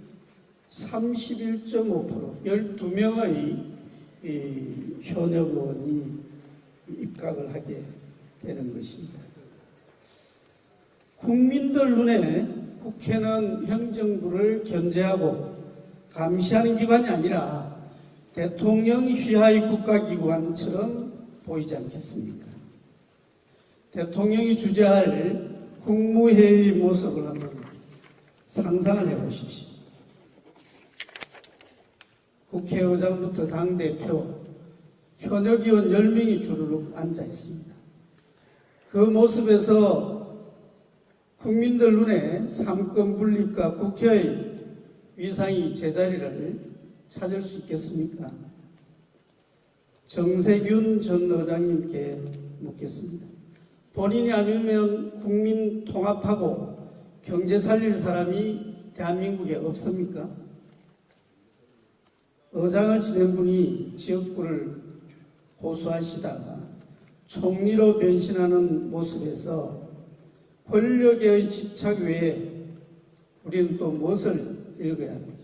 31.5%, 12명의 현역 의원이 입각을 하게 되는 것입니다. 국민들 눈에 국회는 행정부를 견제하고 감시하는 기관이 아니라 대통령 휘하의 국가기관처럼 보이지 않겠습니까? 대통령이 주재할 국무회의 모습을 한번 상상을 해보십시오. 국회의장부터 당대표, 현역의원 10명이 주르륵 앉아 있습니다. 그 모습에서 국민들 눈에 삼권분립과 국회의 위상이 제자리를 찾을 수 있겠습니까? 정세균 전 의장님께 묻겠습니다. 본인이 아니면 국민 통합하고 경제 살릴 사람이 대한민국에 없습니까? 의장을 지낸 분이 지역구를 고수하시다가 총리로 변신하는 모습에서 권력의 집착 외에 우리는 또 무엇을 읽어야 합니까?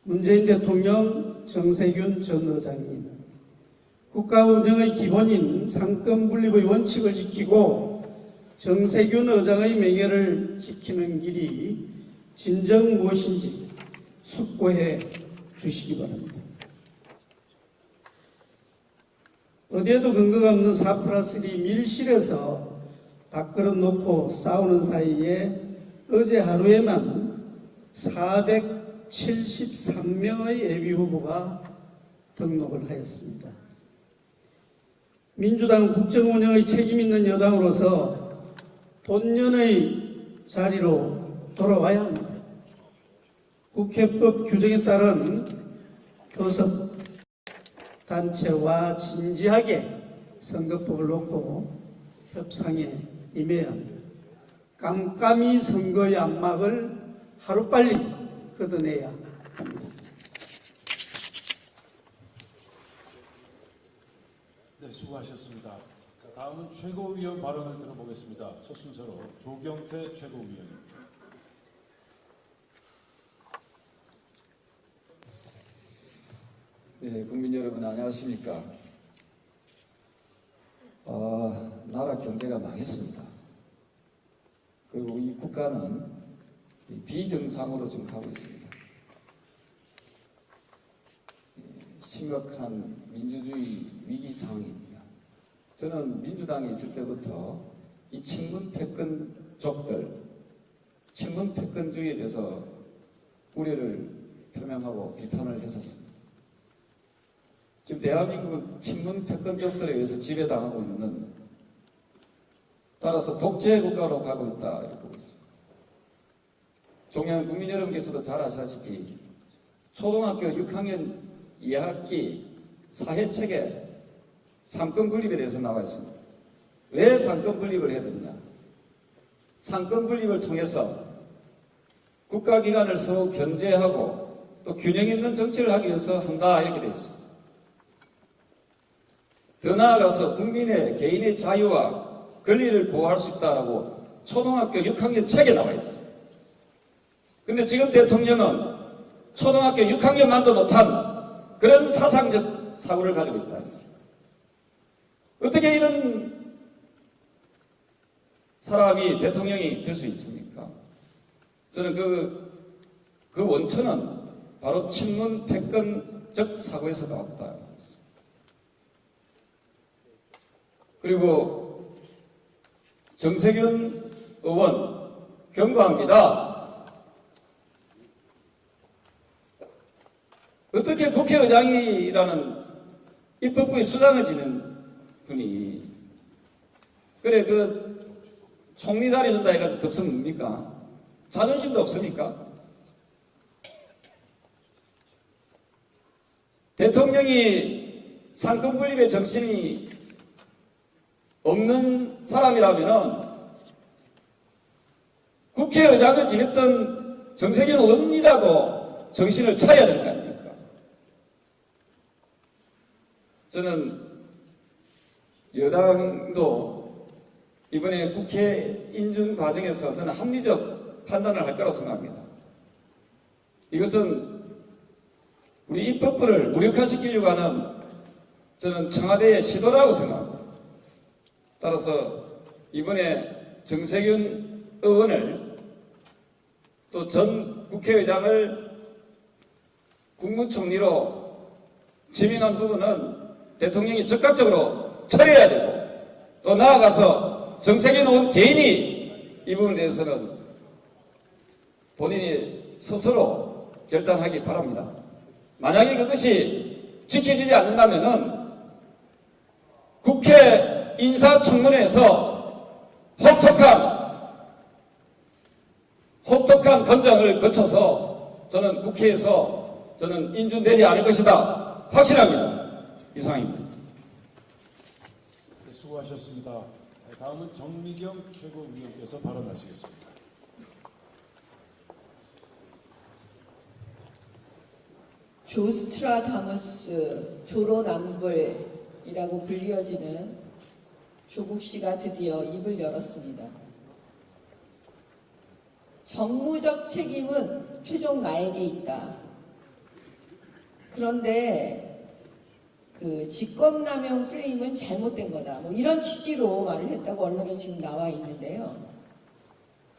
문재인 대통령, 정세균 전 의장님, 국가 운영의 기본인 상권 분립의 원칙을 지키고 정세균 의장의 명예를 지키는 길이 진정 무엇인지 숙고해 주시기 바랍니다. 어디에도 근거가 없는 4+1 밀실에서 밥그릇 놓고 싸우는 사이에 어제 하루에만 473명의 예비후보가 등록을 하였습니다. 민주당은 국정운영의 책임 있는 여당으로서 본연의 자리로 돌아와야 합니다. 국회법 규정에 따른 교섭 단체와 진지하게 선거법을 놓고 협상에 임해야 합니다. 깜깜이 선거의 안막을 하루빨리 걷어내야 합니다. 네, 수고하셨습니다. 자, 다음은 최고위원 발언을 들어보겠습니다. 첫 순서로 조경태 최고위원입니다. 네, 국민 여러분 안녕하십니까? 나라 경제가 망했습니다. 그리고 이 국가는 비정상으로 지금 가고 있습니다. 심각한 민주주의 위기 상황입니다. 저는 민주당에 있을 때부터 이 친문 패권족들, 친문 패권주의에 대해서 우려를 표명하고 비판을 했었습니다. 지금 대한민국은 친문 패권족들에 의해서 지배당하고 있는, 따라서 독재 국가로 가고 있다 이렇게 보고 있습니다. 종양 국민 여러분께서도 잘 아시다시피 초등학교 6학년 2학기 사회책에 상권 분립에 대해서 나와 있습니다. 왜 상권 분립을 해야 되느냐? 상권 분립을 통해서 국가기관을 서로 견제하고 또 균형 있는 정치를 하기 위해서 한다 이렇게 되어 있습니다. 더 나아가서 국민의 개인의 자유와 권리를 보호할 수 있다라고 초등학교 6학년 책에 나와 있어요. 근데 지금 대통령은 초등학교 6학년만도 못한 그런 사상적 사고를 가지고 있다. 어떻게 이런 사람이 대통령이 될 수 있습니까? 저는 그 원천은 바로 친문 패권적 사고에서 나왔다. 그리고 정세균 의원 경고합니다. 어떻게 국회의장이라는 입법부의 수장을 지낸 분이 그래 그 총리 자리 준다 해가지고 덥석 뭡니까? 자존심도 없습니까? 대통령이 상권 분립의 정신이 없는 사람이라면은 국회의장을 지냈던 정세균 의원이라도 정신을 차려야 되는 거 아닙니까? 저는 여당도 이번에 국회 인준 과정에서 저는 합리적 판단을 할 거라고 생각합니다. 이것은 우리 입법부를 무력화시키려고 하는 저는 청와대의 시도라고 생각합니다. 따라서 이번에 정세균 의원을 또 전 국회의장을 국무총리로 지명한 부분은 대통령이 적극적으로 처리해야 되고 또 나아가서 정세균 의원 개인이 이 부분에 대해서는 본인이 스스로 결단하기 바랍니다. 만약에 그것이 지켜지지 않는다면은 국회 인사청문회에서 혹독한 검증을 거쳐서 저는 국회에서 저는 인준되지 않을 것이다. 확실합니다. 이상입니다. 네, 수고하셨습니다. 다음은 정미경 최고위원께서 발언하시겠습니다. 조스트라다무스 조로남불이라고 불리어지는 조국 씨가 드디어 입을 열었습니다. 정무적 책임은 최종 나에게 있다. 그런데 그 직권남용 프레임은 잘못된 거다. 뭐 이런 취지로 말을 했다고 언론에 지금 나와 있는데요.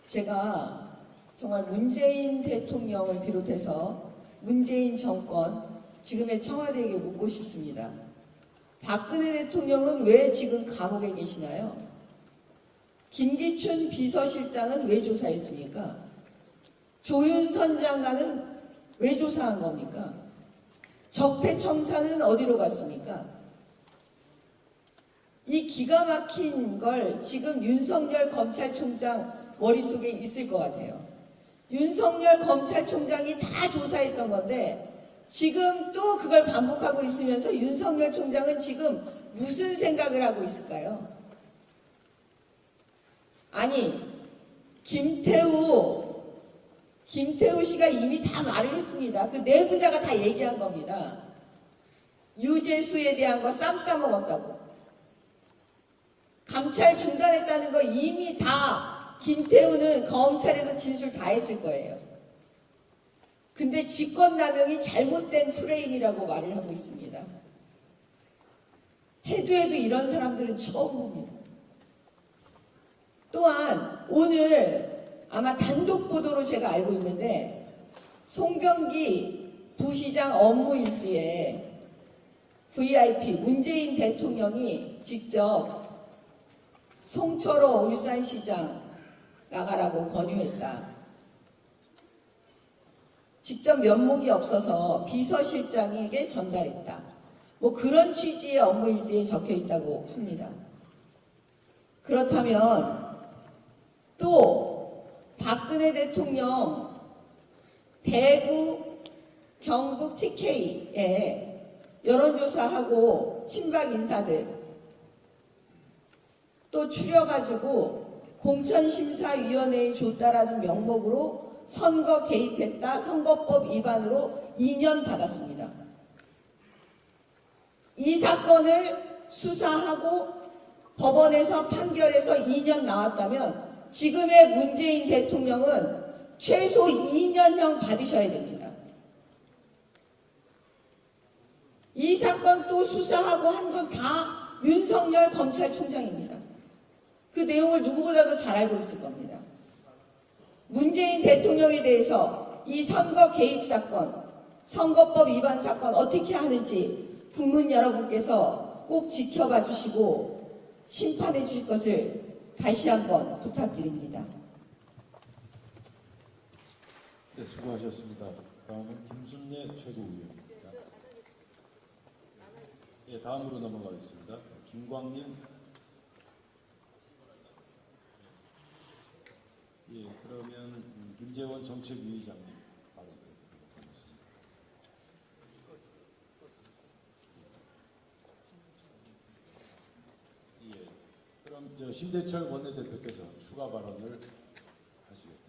제가 정말 문재인 대통령을 비롯해서 문재인 정권, 지금의 청와대에게 묻고 싶습니다. 박근혜 대통령은 왜 지금 감옥에 계시나요? 김기춘 비서실장은 왜 조사했습니까? 조윤선 장관은 왜 조사한 겁니까? 적폐청산은 어디로 갔습니까? 이 기가 막힌 걸 지금 윤석열 검찰총장 머릿속에 있을 것 같아요. 윤석열 검찰총장이 다 조사했던 건데 지금 또 그걸 반복하고 있으면서 윤석열 총장은 지금 무슨 생각을 하고 있을까요? 아니, 김태우 씨가 이미 다 말을 했습니다. 그 내부자가 다 얘기한 겁니다. 유재수에 대한 거 쌈 싸먹었다고. 감찰 중단했다는 거 이미 다 김태우는 검찰에서 진술 다 했을 거예요. 근데 직권남용이 잘못된 프레임이라고 말을 하고 있습니다. 해도 이런 사람들은 처음 봅니다. 또한 오늘 아마 단독 보도로 제가 알고 있는데 송병기 부시장 업무일지에 VIP 문재인 대통령이 직접 송철호 울산시장 나가라고 권유했다. 직접 면목이 없어서 비서실장에게 전달했다. 뭐 그런 취지의 업무일지에 적혀 있다고 합니다. 그렇다면 또 박근혜 대통령 대구 경북 TK에 여론조사하고 친박 인사들 또 추려가지고 공천심사위원회에 줬다라는 명목으로 선거 개입했다, 선거법 위반으로 2년 받았습니다. 이 사건을 수사하고 법원에서 판결해서 2년 나왔다면 지금의 문재인 대통령은 최소 2년형 받으셔야 됩니다. 이 사건 또 수사하고 한 건 다 윤석열 검찰총장입니다. 그 내용을 누구보다도 잘 알고 있을 겁니다. 문재인 대통령에 대해서 이 선거 개입 사건, 선거법 위반 사건 어떻게 하는지 국민 여러분께서 꼭 지켜봐 주시고 심판해 주실 것을 다시 한번 부탁드립니다. 네, 수고하셨습니다. 다음은 김순례 최고위원입니다. 예, 다음으로 넘어가겠습니다. 김광림. 예, 그러면 김재원 정책위의장님 발언드리도록 하겠습니다. 예, 그럼 심대철 원내대표께서 추가 발언을 하시겠습니다.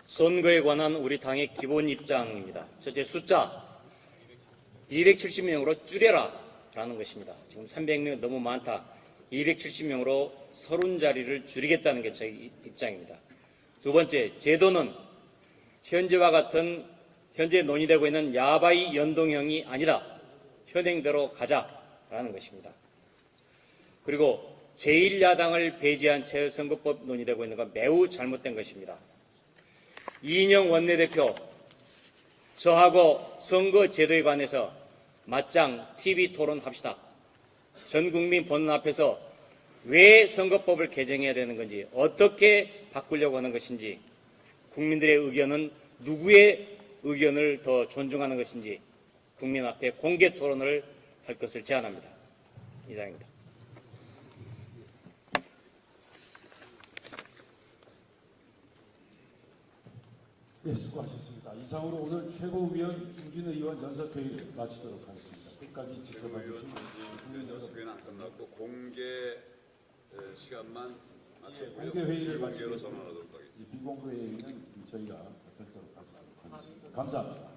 선거에 관한 우리 당의 기본 입장입니다. 첫째, 숫자 270명으로 줄여라 라는 것입니다. 지금 300명 너무 많다. 270명으로 30자리를 줄이겠다는 게 저희 입장입니다. 두 번째, 제도는 현재와 같은 현재 논의되고 있는 야바이 연동형이 아니다. 현행대로 가자라는 것입니다. 그리고 제1야당을 배제한 채 선거법 논의되고 있는 건 매우 잘못된 것입니다. 이인영 원내대표, 저하고 선거 제도에 관해서 맞짱 TV 토론합시다. 전 국민 보는 앞에서 왜 선거법을 개정해야 되는 건지, 어떻게 바꾸려고 하는 것인지, 국민들의 의견은 누구의 의견을 더 존중하는 것인지 국민 앞에 공개 토론을 할 것을 제안합니다. 이상입니다. 네, 수고하셨습니다. 이상으로 오늘 최고위원 중진 의원 연설회의를 마치도록 하겠습니다. 끝까지 지켜봐 주신 국민 여러분, 연설회는 끝났고 공개 시간만 마쳤고요. 공개 회의를 비공개로 마치고 전환하도록 하겠습니다. 비공개 회의는 저희가 별도로 하지 않도록 하겠습니다. 감사합니다.